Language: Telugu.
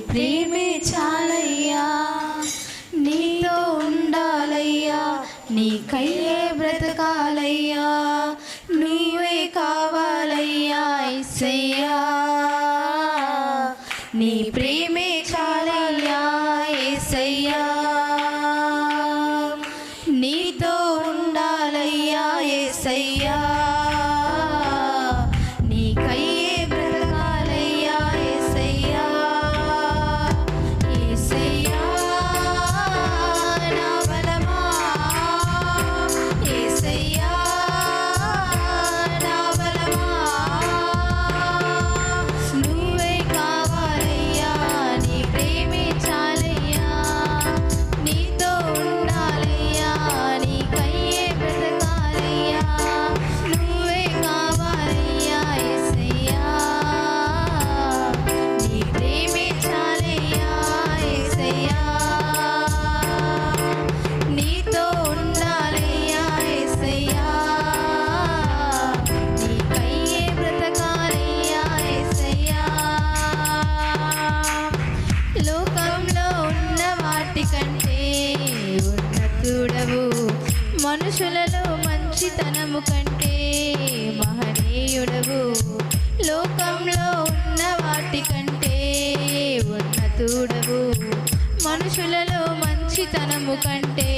ప్రేమే చాలయ్యా, నీతో ఉండాలయ్యా, నీకయ్యే బ్రతకాలయ్యా, నువ్వే కావాలయ్యా యేసయ్యా. నీ ప్రేమే చాలయ్యా యేసయ్యా, నీతో ఉండాలయ్యా యేసయ్యా, నీకయ్యే బ్రతకాలయ్యా యేసయ్యా. యేసయ్యా నా బలమా, యేసయ్యా నా బలమా, నువ్వే కావాలయ్యా, నీ ప్రేమే చాలయ్యా, నీతో ఉండాలయ్యా, నీకయ్యే బ్రతకాలయ్యా, నువ్వే కావాలయ్యా యేసయ్యా. నీ ప్రేమే చాలయ్యా యేసయ్యా, నీతో ఉండాలయ్యా యేసయ్యా, నీకయ్యే బ్రతకాలయ్యా యేసయ్యా. లోకంలో ఉన్న వాటి కంటే ఉన్నతుడవు, మనుషులలో మంచితనము కంటే మహనీయుడవు. లోకంలో ఉన్న వాటి కంటే ఉన్నతుడవు, మనుషులలో మంచితనము కంటే